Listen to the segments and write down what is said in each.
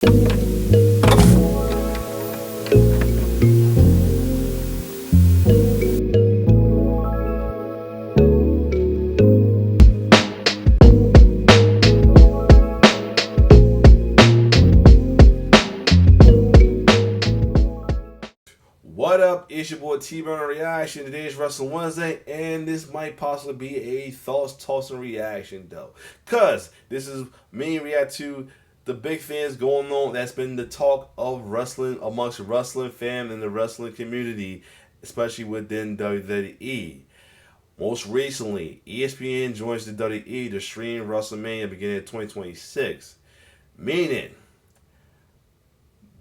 What up? It's your boy T-Burn Reaction. Today is Wrestling Wednesday, and this might possibly be a thoughts tossing reaction though, cause this is me react to the big things going on. That's been the talk of wrestling amongst wrestling fans and the wrestling community, especially within WWE. Most recently, ESPN joins the WWE to stream WrestleMania beginning in 2026, meaning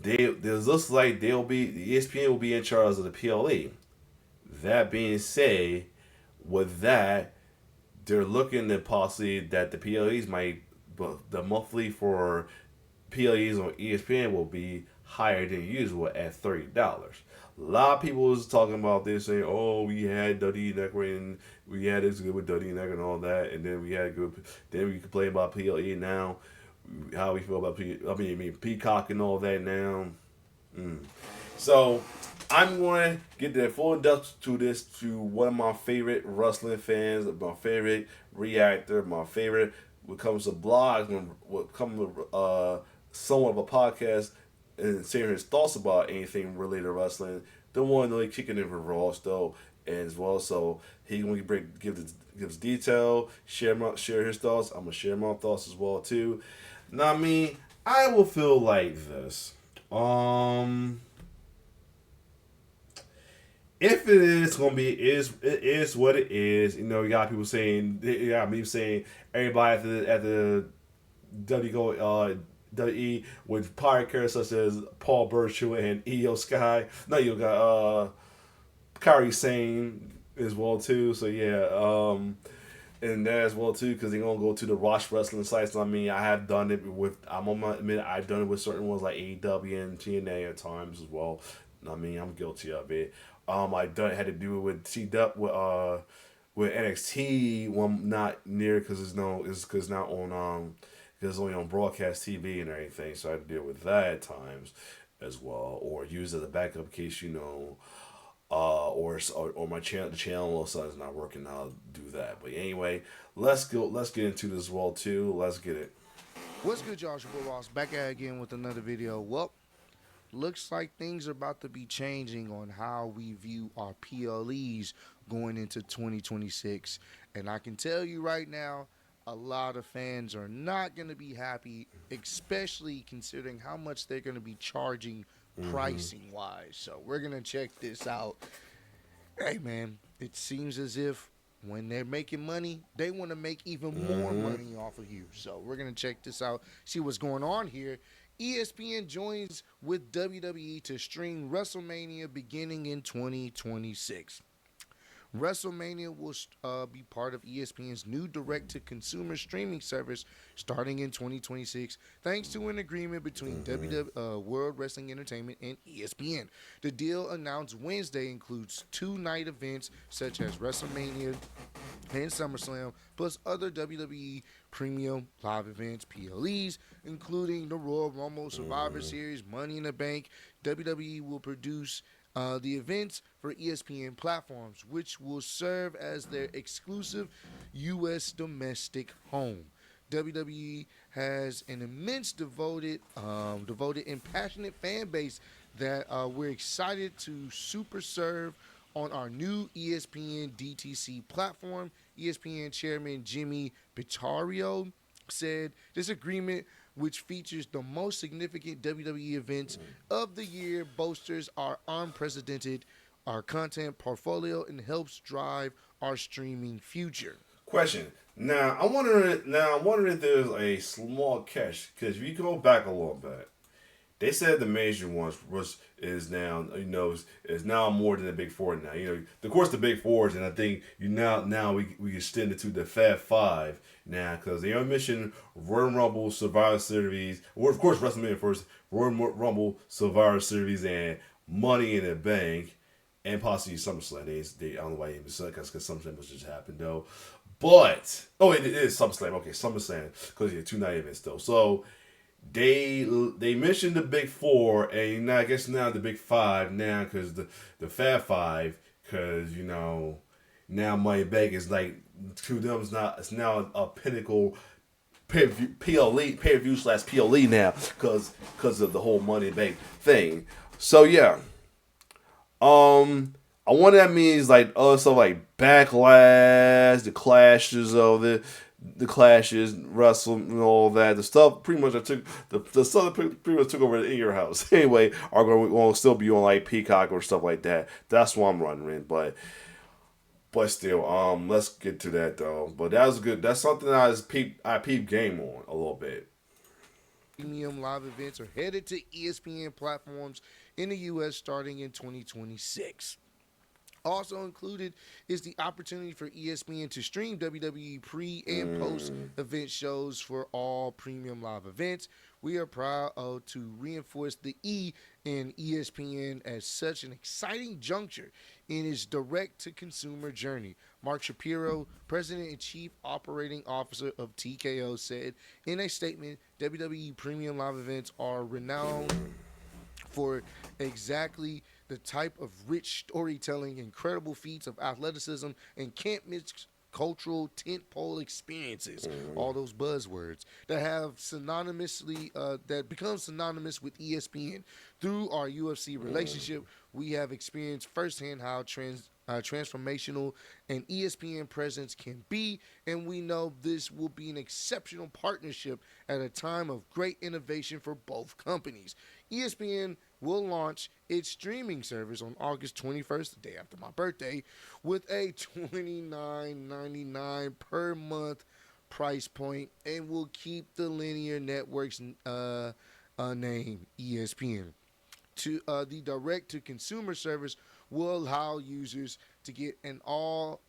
this looks like they'll be the ESPN will be in charge of the PLE. That being said, with that, they're looking at possibly that the PLEs might, but the monthly for PLEs on ESPN will be higher than usual at $30. A lot of people was talking about this, saying, "Oh, we had Duddy Network and we had this good with Duddy Network and all that, and then we had good. Then we complain about PLE now. How we feel about Peacock and all that now." Mm. So I'm going to get the full depth to this to one of my favorite wrestling fans, my favorite reactor, my favorite when it comes to blogs, when it comes to somewhat of a podcast and sharing his thoughts about anything related to wrestling. The one really kicking in for Raw though, and as well. So he gonna gives detail, share his thoughts. I'm gonna share my thoughts as well too. Now me, I will feel like this. Um, if it is gonna be it is what it is. You know, you got people saying, you got me saying everybody at the W WE with pirate characters such as Paul Burchill and Io Sky. No, you got Kyrie Sane as well too. So yeah, and that as well too because they're gonna go to the Watch Wrestling sites. I mean, I have done it with. I'm on my admit I've done it with certain ones like AEW and TNA at times as well. I mean, I'm guilty of it. I done had to do it with with NXT one not near because it's because not on because it's only on broadcast TV and everything. So I had to deal with that at times as well, or use it as a backup in case or my channel the channel all of a sudden is not working. I'll do that. But anyway, let's go. Let's get into this well too. Let's get it. What's good, y'all? It's your boy Ross back at it again with another video. Well, looks like things are about to be changing on how we view our PLEs going into 2026. And I can tell you right now, a lot of fans are not going to be happy, especially considering how much they're going to be charging pricing wise. So we're going to check this out. Hey, man, it seems as if when they're making money, they want to make even more money off of you. So we're going to check this out, see what's going on here. ESPN joins with WWE to stream WrestleMania beginning in 2026. WrestleMania will be part of ESPN's new direct-to-consumer streaming service starting in 2026, thanks to an agreement between World Wrestling Entertainment and ESPN. The deal announced Wednesday includes two night events such as WrestleMania and SummerSlam, plus other WWE premium live events, PLEs, including the Royal Rumble, Survivor Series, Money in the Bank. WWE will produce the events for ESPN platforms, which will serve as their exclusive U.S. domestic home. WWE has an immense devoted and passionate fan base that we're excited to super serve on our new ESPN DTC platform. ESPN chairman Jimmy Pittario said this agreement, which features the most significant WWE events of the year, bolsters our unprecedented our content portfolio and helps drive our streaming future. Question. Now I'm wondering. If there's a small catch because if you go back a little bit, they said the major ones was is now is now more than the big four now. Of course the big fours, and I think now we extend it to the Fab Five now because they are mission Royal Rumble Survivor Series, or of course WrestleMania first, Royal Rumble Survivor Series, and Money in the Bank, and possibly SummerSlam. They I don't know why they even said because SummerSlam was just happened though, but it is SummerSlam. Okay, SummerSlam because you had two night events though. So they mentioned the big four, and I guess now the big five now because the Fab Five, because now Money Bank is like to them is not it's now a pinnacle pay per view slash PLE now because of the whole Money Bank thing. So yeah, I wonder that means like also like backlash, the clashes of the clashes, wrestle and all that. The stuff pretty much that took the stuff that pretty much took over in your house anyway are going to still be on like Peacock or stuff like that. That's what I'm wondering, but still, let's get to that though. But that was good. That's something I peep game on a little bit. Premium live events are headed to ESPN platforms in the U.S. starting in 2026. Also included is the opportunity for ESPN to stream WWE pre and post event shows for all premium live events. We are proud to reinforce the E in ESPN as such an exciting juncture in its direct to consumer journey. Mark Shapiro, President and Chief Operating Officer of TKO, said in a statement WWE premium live events are renowned for exactly the type of rich storytelling, incredible feats of athleticism, and can't miss cultural tentpole experiences. All those buzzwords that have that become synonymous with ESPN. Through our UFC relationship, we have experienced firsthand how transformational an ESPN presence can be, and we know this will be an exceptional partnership at a time of great innovation for both companies. ESPN will launch its streaming service on August 21st, the day after my birthday, with a $29.99 per month price point, and will keep the linear network's name ESPN. The direct to consumer service will allow users to get all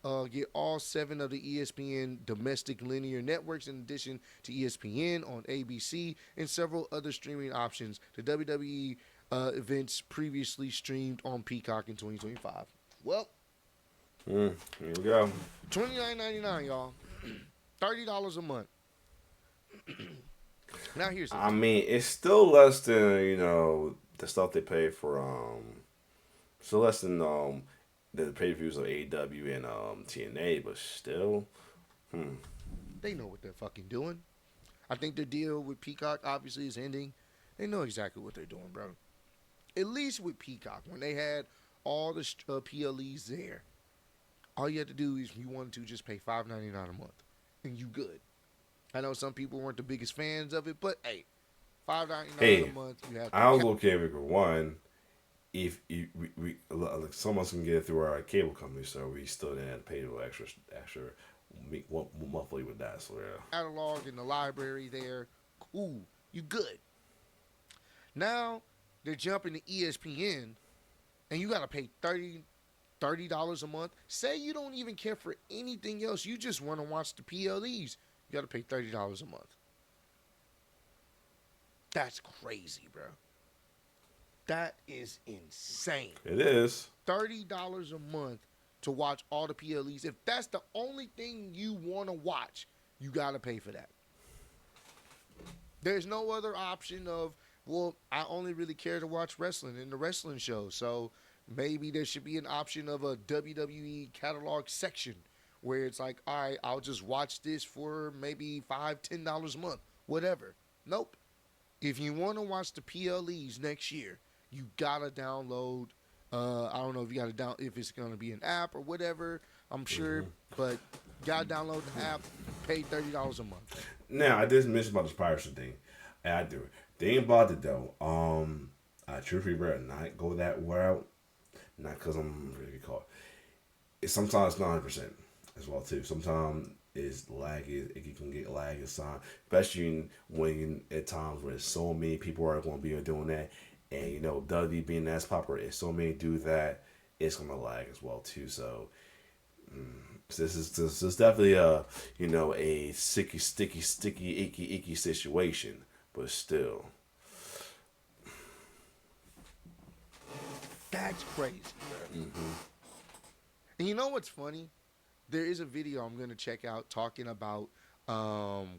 seven of the ESPN domestic linear networks in addition to ESPN on ABC and several other streaming options. The WWE events previously streamed on Peacock in 2025. Well, Here we go. $29.99, y'all. $30 a month. Now here's the I thing. mean, it's still less than the stuff they pay for still less than the pay per views of AEW and TNA, but still, They know what they're fucking doing. I think their deal with Peacock obviously is ending. They know exactly what they're doing, bro. At least with Peacock, when they had all the PLEs there, all you had to do is, if you wanted to, just pay $5.99 a month, and you good. I know some people weren't the biggest fans of it, but hey, $5.99 a hey, month, you have I was to. okay with one. If like, someone can get it through our cable company, so we still didn't have to pay the extra monthly with that. So yeah. Catalog in the library there, cool, you good. Now they're jumping to ESPN, and you got to pay $30 a month. Say you don't even care for anything else, you just want to watch the PLEs. You got to pay $30 a month. That's crazy, bro. That is insane. It is. $30 a month to watch all the PLEs. If that's the only thing you want to watch, you got to pay for that. There's no other option of, well, I only really care to watch wrestling in the wrestling show. So maybe there should be an option of a WWE catalog section where it's like, all right, I'll just watch this for maybe $5, $10 a month, whatever. Nope. If you want to watch the PLEs next year, you gotta download. I don't know if you gotta if it's gonna be an app or whatever. I'm sure, but you gotta download the app. Pay $30 a month. Now I did mention about this piracy thing, and I do it. They ain't about it though. I truthfully rather not go that route, not because I'm really caught. It's sometimes 9% as well too. Sometimes it's laggy. It can get laggy inside, especially when at times where so many people are going to be doing that, and WWE being as popular, if so many do that, it's going to lag as well too. So this is definitely a sticky, icky situation, but still. That's crazy. And you know what's funny? There is a video I'm gonna check out talking about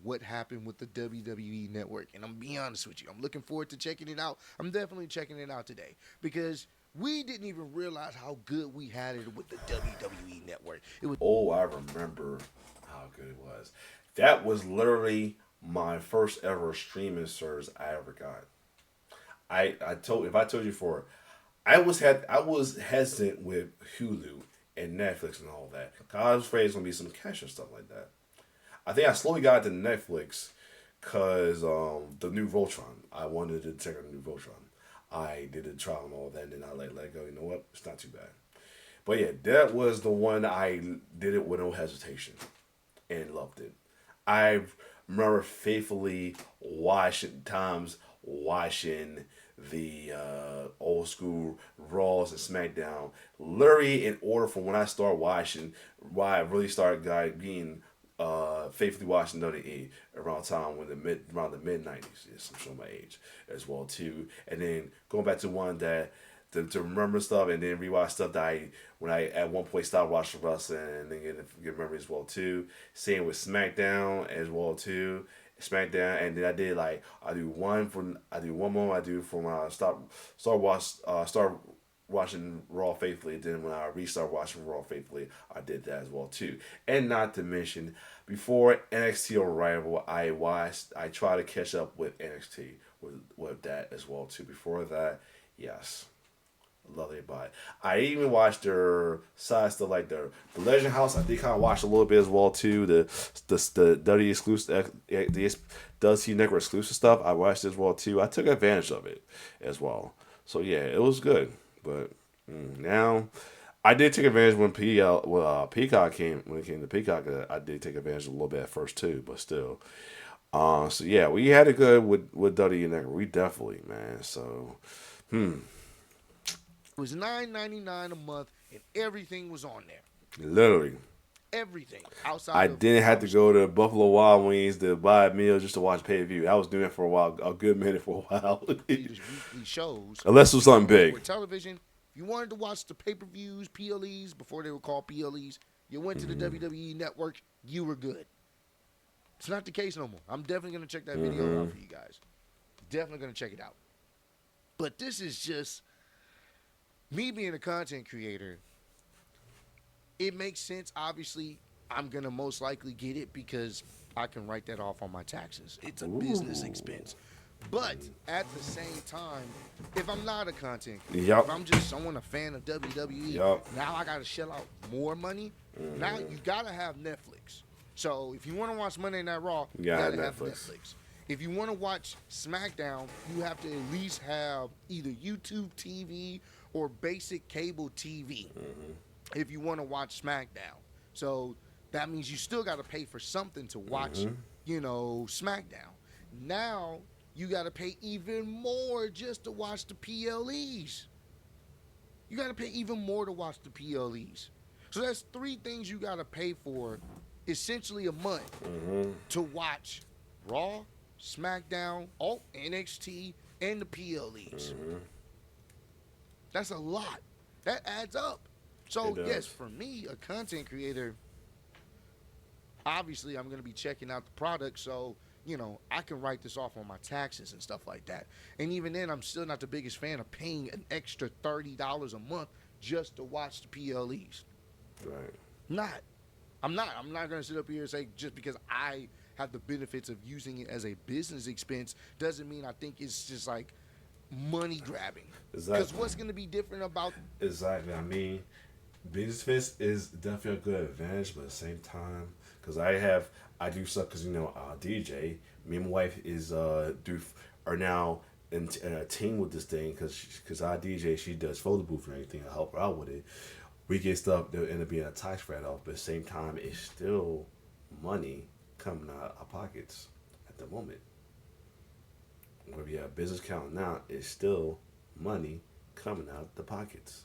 what happened with the WWE Network. And I'm being honest with you, I'm looking forward to checking it out. I'm definitely checking it out today because we didn't even realize how good we had it with the WWE Network. It was Oh, I remember how good it was. That was literally my first ever streaming service I ever got. I told if I told you before, I was hesitant with Hulu and Netflix and all that. 'Cause I was afraid it's gonna be some cash and stuff like that. I think I slowly got to Netflix because the new Voltron. I wanted to check out the new Voltron. I did a trial and all that, and then I let it go. You know what? It's not too bad. But yeah, that was the one I did it with no hesitation and loved it. I remember faithfully watching the old school Raws and SmackDown, literally in order from when I started watching, why I really started being faithfully watching WWE around time when around the mid 90s. Yes, I'm showing my age as well too. And then going back to one that to remember stuff and then rewatch stuff that I when I at one point stopped watching wrestling and then get memories as well too. Same with SmackDown as well too. SmackDown and then I do one more I do for when I start watching Raw faithfully. Then when I restart watching Raw faithfully, I did that as well too. And not to mention, before NXT Arrival, I try to catch up with NXT with that as well too. Before that, yes. Love it, but I even watched their side stuff like the Legend House. I did kind of watch a little bit as well too. The W exclusive the WC Network exclusive stuff. I watched as well too. I took advantage of it as well. So yeah, it was good. But now I did take advantage when Peacock came when it came to Peacock. I did take advantage a little bit at first too, but still. So yeah, we had it good with W Network. We definitely, man. So it was $9.99 a month, and everything was on there. literally. Everything outside I of didn't have to obviously go to Buffalo Wild Wings to buy a meal just to watch pay per view. I was doing it for a while, a good minute for a while. these weekly shows. Unless it was something big. With television, if you wanted to watch the pay-per-views, PLEs, before they were called PLEs, you went to the WWE Network, you were good. It's not the case no more. I'm definitely going to check that video out for you guys. Definitely going to check it out. But this is just me being a content creator. It makes sense. Obviously, I'm going to most likely get it because I can write that off on my taxes. It's a business expense. But at the same time, if I'm not a content creator, if I'm just someone a fan of WWE, now I got to shell out more money. Now you got to have Netflix. So if you want to watch Monday Night Raw, you got to have Netflix. If you want to watch SmackDown, you have to at least have either YouTube TV or basic cable TV if you want to watch SmackDown. So that means you still got to pay for something to watch, SmackDown. Now you got to pay even more just to watch the PLEs. You got to pay even more to watch the PLEs. So that's three things you got to pay for essentially a month to watch Raw, SmackDown, NXT, and the PLEs. That's a lot. That adds up. So, yes, for me, a content creator, obviously I'm going to be checking out the product, so, I can write this off on my taxes and stuff like that. And even then, I'm still not the biggest fan of paying an extra $30 a month just to watch the PLEs. Right. I'm not going to sit up here and say just because I have the benefits of using it as a business expense doesn't mean I think it's just like money grabbing. Exactly. Because what's going to be different about... Exactly. I mean, business expense is definitely a good advantage, but at the same time, because I do stuff because, DJ, me and my wife are now in a team with this thing because I DJ, she does photo booth and everything. I help her out with it. We get stuff that end up being a tax write-off, but at the same time, it's still money coming out of our pockets at the moment. Whether you have a business account now, it's still money coming out the pockets,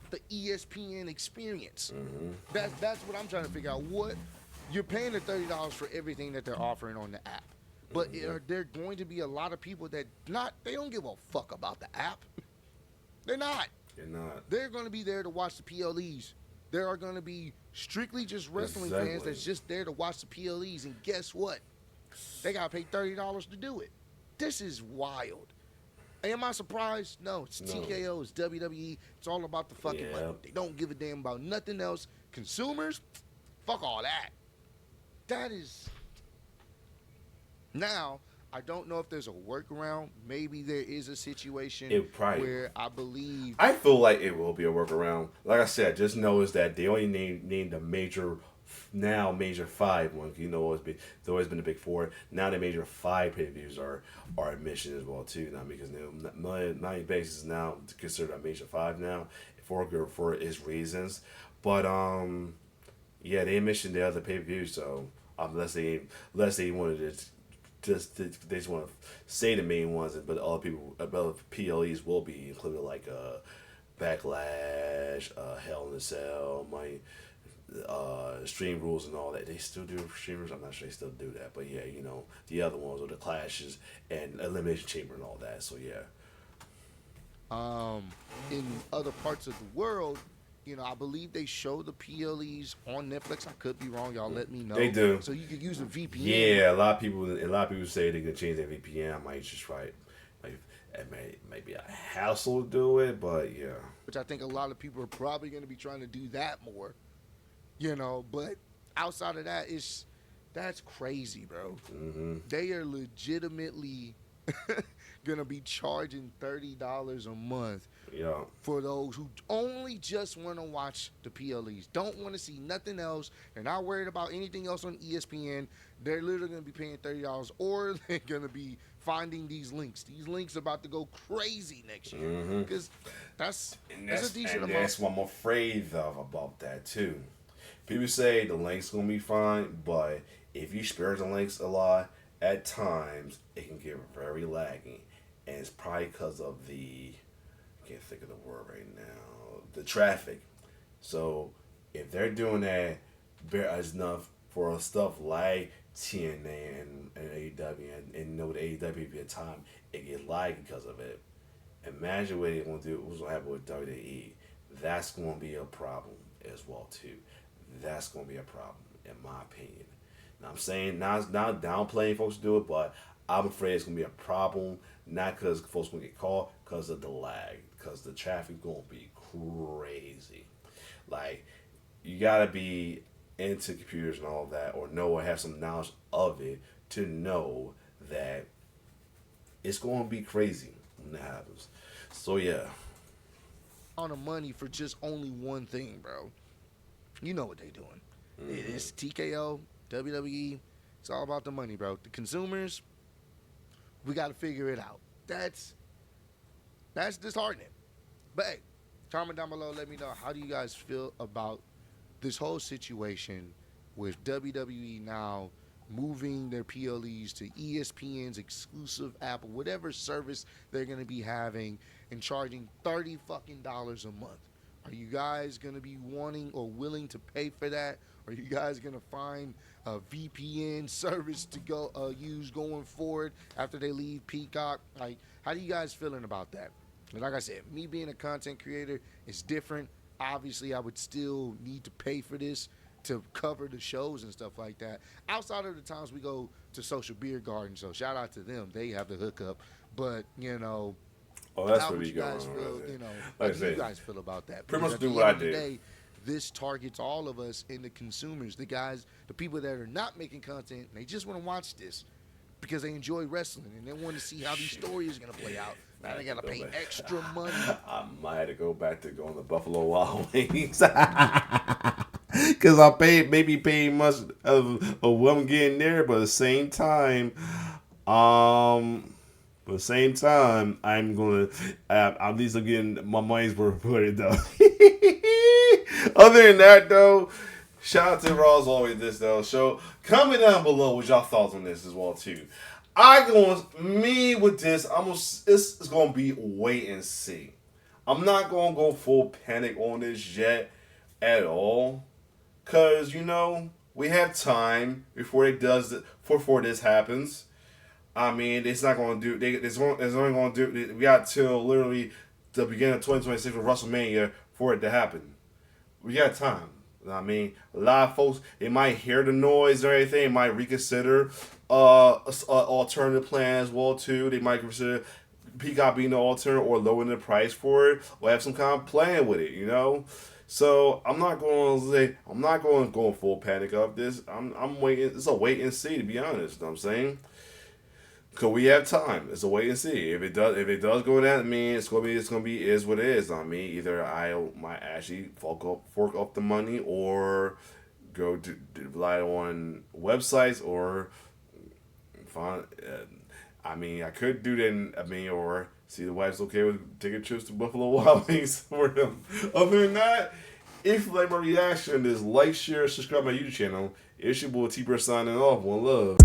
The ESPN experience. That's what I'm trying to figure out. What you're paying the $30 for everything that they're offering on the app, but are there going to be a lot of people that they don't give a fuck about the app? They're not. They're not. They're going to be there to watch the PLEs. There are going to be strictly just wrestling fans that's just there to watch the PLEs, and guess what? They got to pay $30 to do it. This is wild. Am I surprised? No, it's TKO, it's WWE. It's all about the fucking money. They don't give a damn about nothing else. Consumers, fuck all that. That is... Now, I don't know if there's a workaround. Maybe there is a situation where I believe... I feel like it will be a workaround. Like I said, just notice that they only named the major five ones. You know, it's always been the big four. Now the major five pay-per-views are admission as well too. Now because Money Base is now considered a major five now for its reasons. But yeah, they mentioned the other pay-per-views. So unless they wanted to they just want to say the main ones, but other PLEs will be included, like Backlash, Hell in a Cell, Stream Rules and all that. They still do Stream Rules. I'm not sure they still do that, but yeah, you know, the other ones are the Clashes and Elimination Chamber and all that. So yeah. In other parts of the world, you know, I believe they show the PLEs on Netflix. I could be wrong. Y'all let me know. They do. So you could use a VPN. Yeah, a lot of people say they can change their VPN. I might just try it. It may be a hassle to do it, but yeah. Which I think a lot of people are probably going to be trying to do that more. You know, but outside of that, that's crazy, bro. Mm-hmm. They are legitimately going to be charging $30 a month for those who only just want to watch the PLEs, don't want to see nothing else. They're not worried about anything else on ESPN. They're literally going to be paying $30, or they're going to be finding these links. These links are about to go crazy next year because that's a decent amount. That's what I'm afraid of about that too. People say the link's gonna be fine, but if you spare the links a lot, at times it can get very laggy, and it's probably because of I can't think of the word right now, the traffic. So if they're doing that enough for stuff like TNA and AEW, and know the AEW at time it get laggy because of it. Imagine what they're gonna do. What's gonna happen with WWE? That's gonna be a problem as well too. That's going to be a problem, in my opinion. Now, I'm saying, not downplaying folks to do it, but I'm afraid it's going to be a problem, not because folks going to get caught, because of the lag, because the traffic going to be crazy. Like, you got to be into computers and all of that, or have some knowledge of it to know that it's going to be crazy when that happens. So, yeah. On the money for just only one thing, bro. You know what they doing. Mm-hmm. It's TKO, WWE. It's all about the money, bro. The consumers, we got to figure it out. That's disheartening. But hey, comment down below. Let me know, how do you guys feel about this whole situation with WWE now moving their PLEs to ESPN's exclusive app or whatever service they're going to be having, and charging $30 fucking a month? Are you guys going to be wanting or willing to pay for that? Are you guys going to find a VPN service to go use going forward after they leave Peacock? Like, how do you guys feeling about that? And like I said, me being a content creator is different. Obviously, I would still need to pay for this to cover the shows and stuff like that. Outside of the times we go to Social Beer Garden, so shout out to them. They have the hookup. But, you know... Oh, that's what you guys feel, you know, like how do you guys feel about that? Pretty much do what I did. Day, this targets all of us and the consumers, the guys, the people that are not making content, and they just want to watch this because they enjoy wrestling and they want to see how these stories are going to play out. Now they got to pay extra money. I might have to go back to going to Buffalo Wild Wings. Because I maybe paying much of what I'm getting there, but at the same time, I'm gonna at least I'm getting my money's worth for it though. Other than that though, shout out to Raw as always. This though, so comment down below what y'all thoughts on this as well too. With this, it's gonna be wait and see. I'm not gonna go full panic on this yet at all, cause you know we have time before this happens. I mean, it's not going to do. It's only going to do. We got till literally the beginning of 2026 with WrestleMania for it to happen. We got time. I mean, a lot of folks, they might hear the noise or anything, they might reconsider alternative plan as well too. They might consider Peacock being the alternative or lowering the price for it or have some kind of plan with it, you know. So I'm not going to say I'm not going to go full panic of this. I'm waiting. It's a wait and see, to be honest. You know what I'm saying. Cause we have time. It's a wait and see. If it does go down, I mean it's gonna be is what it is. I mean either I might actually fork up the money or go to rely on websites or find. I mean I could do that. I mean or see the wife's okay with taking trips to Buffalo Wild Wings for them. Other than that, if you like my reaction, just like, share, subscribe to my YouTube channel. It's your boy T-Bird signing off. One love.